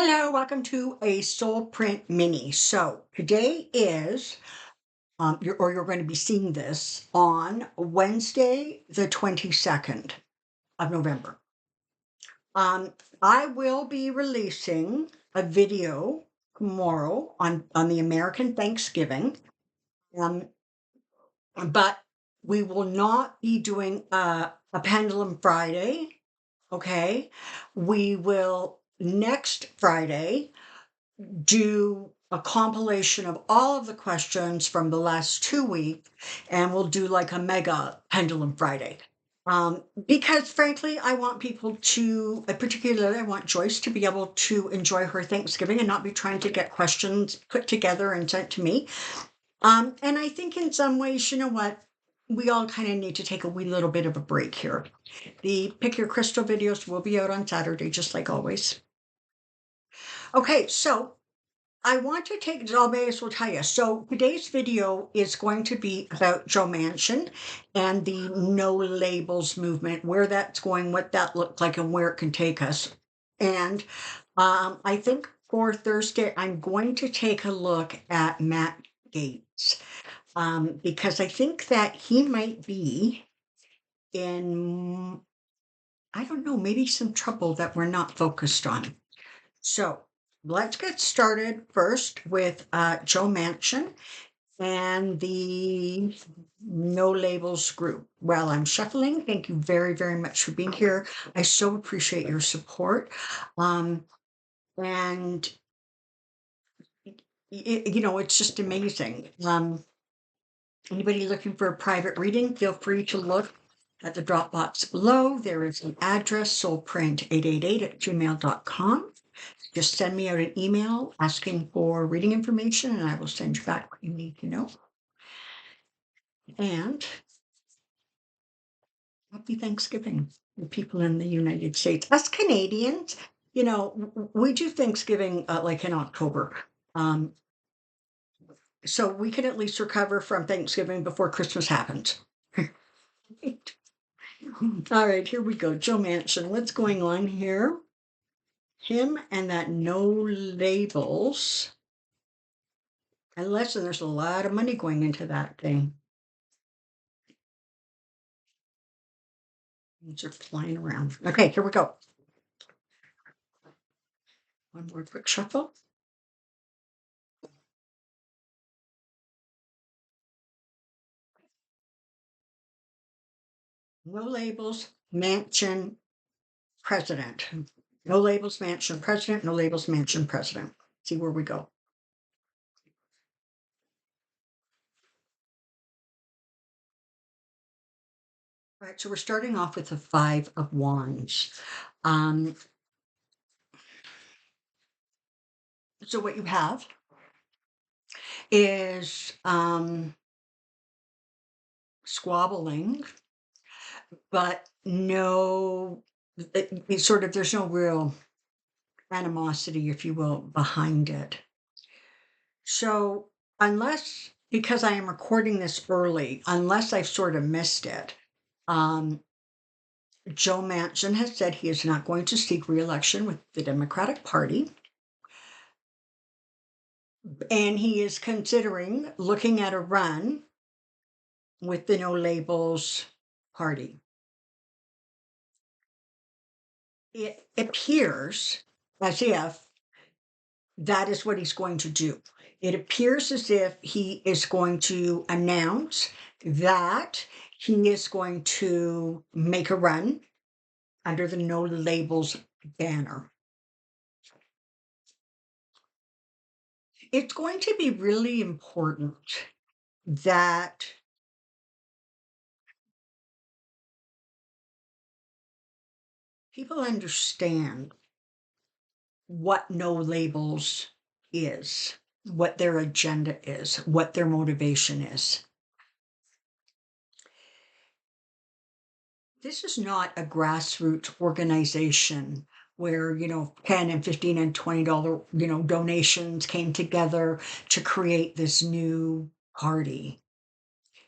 Hello, welcome to a Soulprint mini. So today is, you're going to be seeing this on Wednesday, the 22nd of November. I will be releasing a video tomorrow on the American Thanksgiving, um, but we will not be doing a Pendulum Friday. Okay, we will next Friday do a compilation of all of the questions from the last 2 weeks, and we'll do like a mega Pendulum Friday. Because frankly, I want people to, particularly, I want Joyce to be able to enjoy her Thanksgiving and not be trying to get questions put together and sent to me. And I think in some ways, you know what? We all kind of need to take a wee little bit of a break here. The Pick Your Crystal videos will be out on Saturday, just like always. Okay, so I want to take, I'll may as well tell you. So today's video is going to be about Joe Manchin and the no labels movement, where that's going, what that looked like, and where it can take us. And I think for Thursday, I'm going to take a look at Matt Gates, because I think that he might be in, I don't know, maybe some trouble that we're not focused on. So let's get started first with Joe Manchin and the No Labels group. Well, I'm shuffling. Thank you very, very much for being here. I so appreciate your support. And it's just amazing. Anybody looking for a private reading, feel free to look at the drop box below. There is an address, soulprint888@gmail.com. Just send me out an email asking for reading information, and I will send you back what you need to know. And happy Thanksgiving to people in the United States. Us Canadians, we do Thanksgiving like in October. So we can at least recover from Thanksgiving before Christmas happens. All right, here we go. Joe Manchin, what's going on here? Him and that no labels. Unless there's a lot of money going into that thing. These are flying around. Okay, here we go. One more quick shuffle. No labels, Manchin, president. No labels, Manchin, president. No labels, Manchin, president. See where we go. All right, so we're starting off with the Five of Wands. So what you have is squabbling, but no, it's sort of, there's no real animosity, if you will, behind it. So because I am recording this early, unless I've sort of missed it, um, Joe Manchin has said he is not going to seek reelection with the Democratic Party. And he is considering looking at a run with the No Labels Party. It appears as if that is what he's going to do. It appears as if he is going to announce that he is going to make a run under the No Labels banner. It's going to be really important that people understand what No Labels is, what their agenda is, what their motivation is. This is not a grassroots organization where, 10 and 15 and $20, donations came together to create this new party.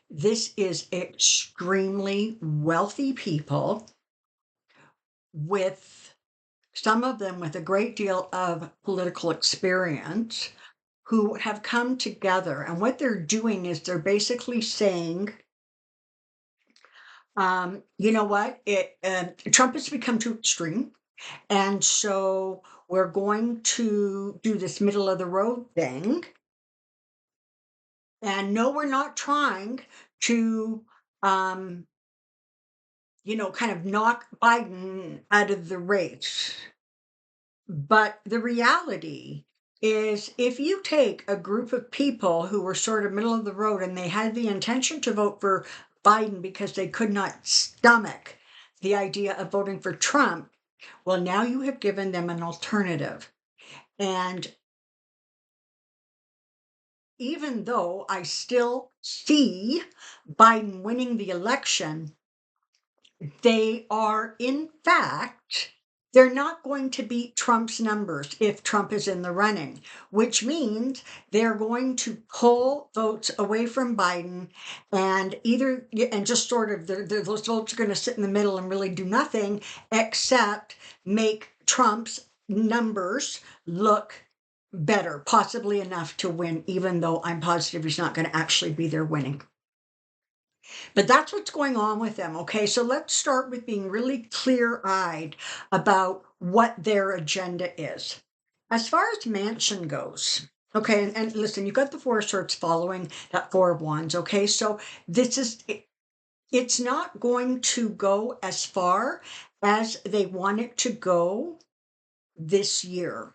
This is extremely wealthy people with some of them with a great deal of political experience, who have come together. And what they're doing is they're basically saying, you know what, Trump has become too extreme. And so we're going to do this middle of the road thing. And no, we're not trying to, um, kind of knock Biden out of the race. But the reality is, if you take a group of people who were sort of middle of the road and they had the intention to vote for Biden because they could not stomach the idea of voting for Trump, well, now you have given them an alternative. And even though I still see Biden winning the election, they are, in fact, they're not going to beat Trump's numbers if Trump is in the running, which means they're going to pull votes away from Biden and just sort of those votes are going to sit in the middle and really do nothing except make Trump's numbers look better, possibly enough to win, even though I'm positive he's not going to actually be there winning. But that's what's going on with them. Okay, so let's start with being really clear-eyed about what their agenda is. As far as Manchin goes, okay, and listen, you've got the Four of Swords following that Four of Wands. Okay, so this is it's not going to go as far as they want it to go this year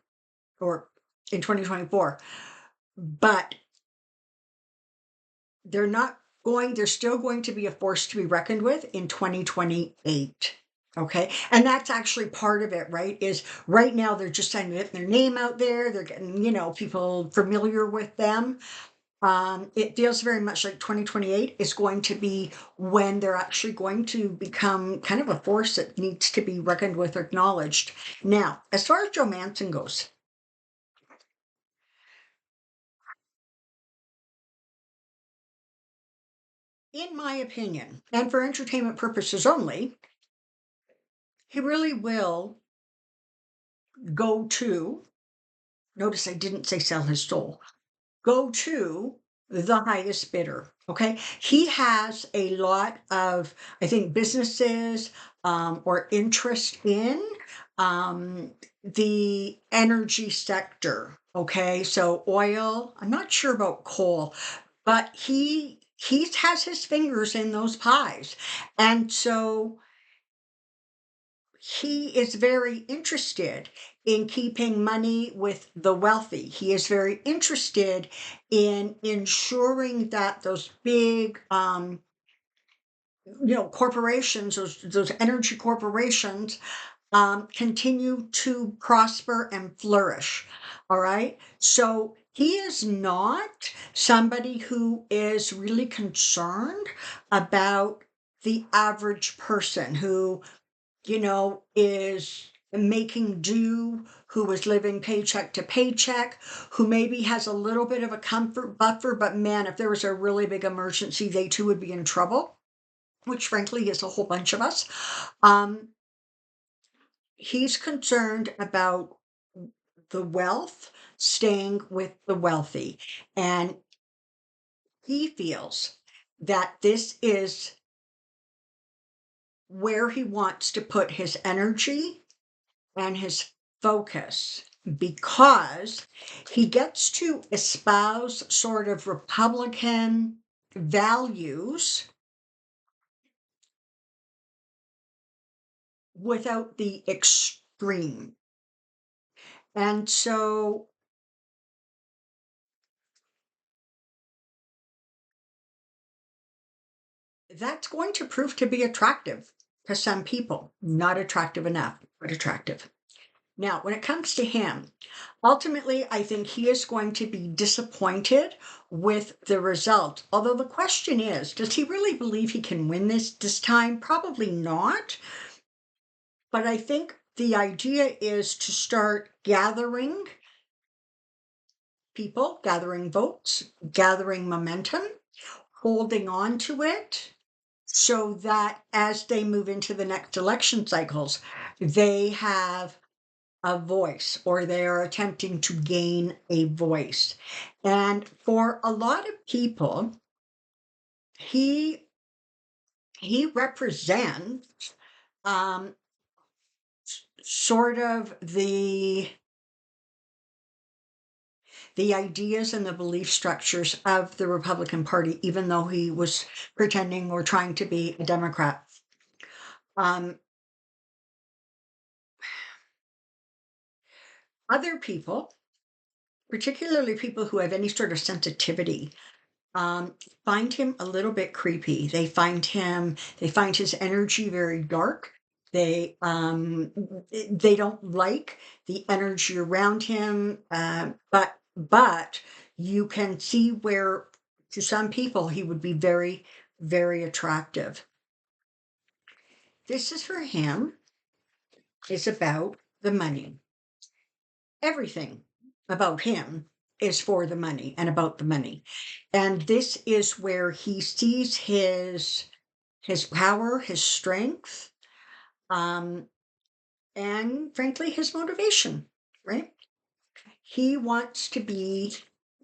or in 2024, but they're still going to be a force to be reckoned with in 2028. Okay. And that's actually part of it, right? Is right now they're just trying to get their name out there. They're getting, people familiar with them. It feels very much like 2028 is going to be when they're actually going to become kind of a force that needs to be reckoned with or acknowledged. Now, as far as Joe Manchin goes, in my opinion, and for entertainment purposes only, he really will go to, notice I didn't say sell his soul, go to the highest bidder. Okay. He has a lot of, I think, businesses or interest in the energy sector. Okay. So oil, I'm not sure about coal, but he has his fingers in those pies. And so he is very interested in keeping money with the wealthy. He is very interested in ensuring that those big, corporations, those energy corporations, continue to prosper and flourish. All right. So he is not somebody who is really concerned about the average person who is making do, who is living paycheck to paycheck, who maybe has a little bit of a comfort buffer, but man, if there was a really big emergency, they too would be in trouble, which frankly is a whole bunch of us. He's concerned about the wealth staying with the wealthy. And he feels that this is where he wants to put his energy and his focus because he gets to espouse sort of Republican values without the extreme. And so that's going to prove to be attractive to some people. Not attractive enough, but attractive. Now, when it comes to him, ultimately, I think he is going to be disappointed with the result. Although the question is, does he really believe he can win this time? Probably not. But I think the idea is to start gathering people, gathering votes, gathering momentum, holding on to it so that as they move into the next election cycles, they have a voice, or they are attempting to gain a voice. And for a lot of people, he represents um, sort of the ideas and the belief structures of the Republican Party, even though he was pretending or trying to be a Democrat. Um, Other people, particularly people who have any sort of sensitivity, um, find him a little bit creepy. They find his energy very dark. They don't like the energy around him, but you can see where, to some people, he would be very, very attractive. This is for him is about the money. Everything about him is for the money and about the money. And this is where he sees his power, his strength, um, and frankly, his motivation, right? He wants to be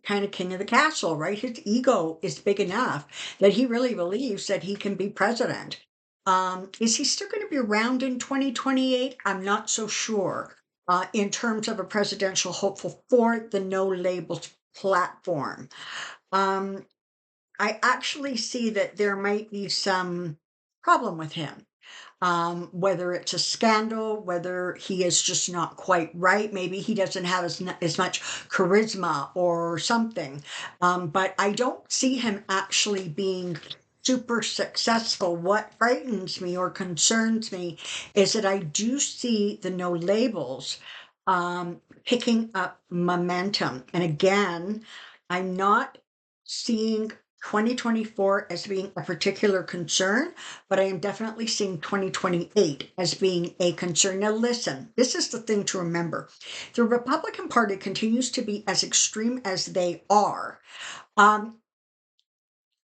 kind of king of the castle, right? His ego is big enough that he really believes that he can be president. Is he still going to be around in 2028? I'm not so sure. In terms of a presidential hopeful for the no labels platform. Um, I actually see that there might be some problem with him, whether it's a scandal, whether he is just not quite right. Maybe he doesn't have as much charisma or something. But I don't see him actually being super successful. What frightens me or concerns me is that I do see the no labels picking up momentum. And again, I'm not seeing 2024 as being a particular concern, but I am definitely seeing 2028 as being a concern. Now, listen, this is the thing to remember. The Republican Party continues to be as extreme as they are. Um,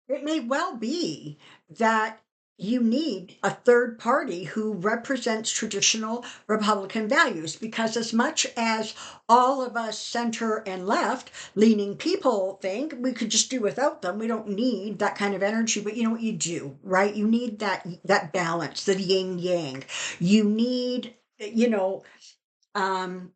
it may well be that you need a third party who represents traditional Republican values, because as much as all of us center and left leaning people think we could just do without them, we don't need that kind of energy. But you know what you do, right? You need that balance, the yin yang. You need, you know, um,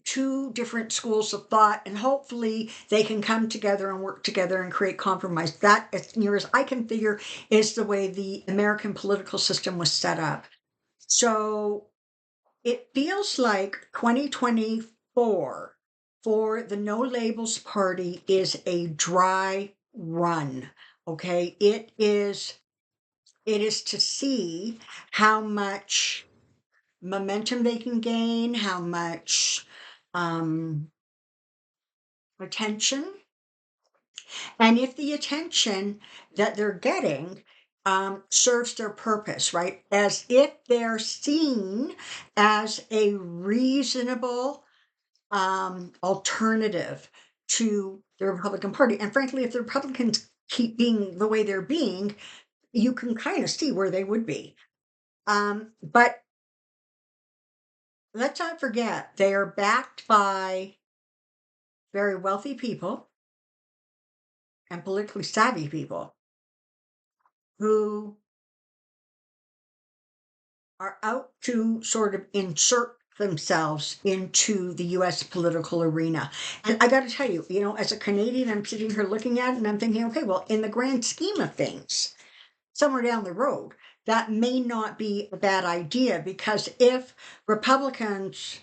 two different schools of thought, and hopefully they can come together and work together and create compromise. That, as near as I can figure, is the way the American political system was set up. So it feels like 2024 for the No Labels Party is a dry run. Okay, it is to see how much momentum they can gain, how much um, attention, and if the attention that they're getting serves their purpose, right? As if they're seen as a reasonable alternative to the Republican Party. And frankly, if the Republicans keep being the way they're being, you can kind of see where they would be. But let's not forget, they are backed by very wealthy people and politically savvy people who are out to sort of insert themselves into the US political arena. And I got to tell you, as a Canadian, I'm sitting here looking at it and I'm thinking, okay, well, in the grand scheme of things, somewhere down the road, that may not be a bad idea, because if Republicans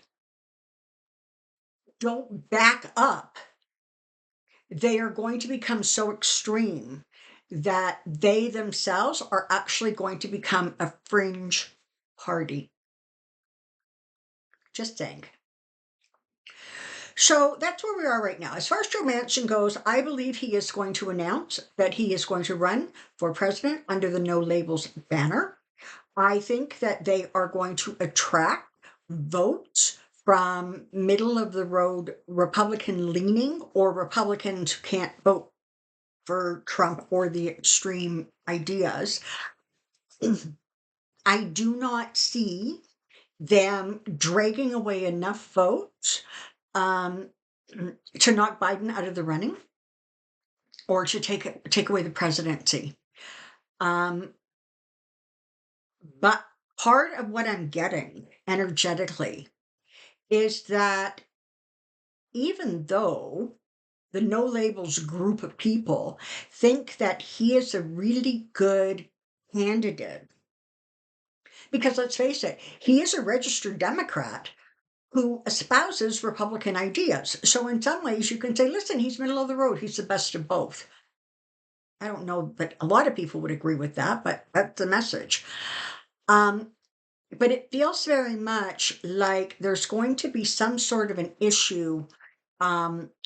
don't back up, they are going to become so extreme that they themselves are actually going to become a fringe party. Just saying. So that's where we are right now. As far as Joe Manchin goes, I believe he is going to announce that he is going to run for president under the No Labels banner. I think that they are going to attract votes from middle of the road Republican leaning, or Republicans who can't vote for Trump or the extreme ideas. I do not see them dragging away enough votes um, to knock Biden out of the running or to take away the presidency. But part of what I'm getting energetically is that even though the no labels group of people think that he is a really good candidate, because let's face it, he is a registered Democrat who espouses Republican ideas. So in some ways you can say, listen, he's middle of the road. He's the best of both. I don't know that a lot of people would agree with that, but that's the message. But it feels very much like there's going to be some sort of an issue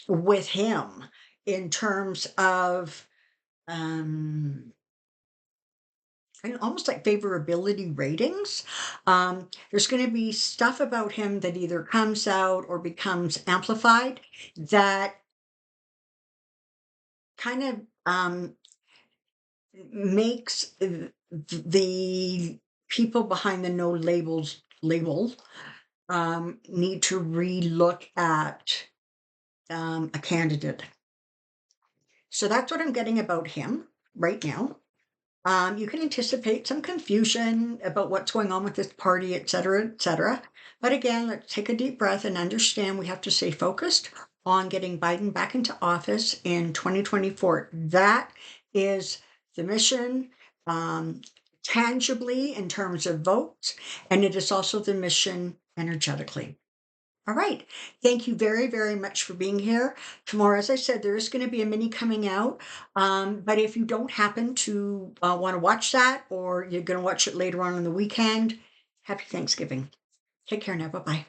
with him in terms of and almost like favorability ratings. There's going to be stuff about him that either comes out or becomes amplified that kind of makes the people behind the no labels label need to relook at a candidate. So that's what I'm getting about him right now. You can anticipate some confusion about what's going on with this party, et cetera, et cetera. But again, let's take a deep breath and understand we have to stay focused on getting Biden back into office in 2024. That is the mission, tangibly in terms of votes, and it is also the mission energetically. All right. Thank you very, very much for being here. Tomorrow, as I said, there is going to be a mini coming out. But if you don't happen to want to watch that or you're going to watch it later on in the weekend, happy Thanksgiving. Take care now. Bye bye.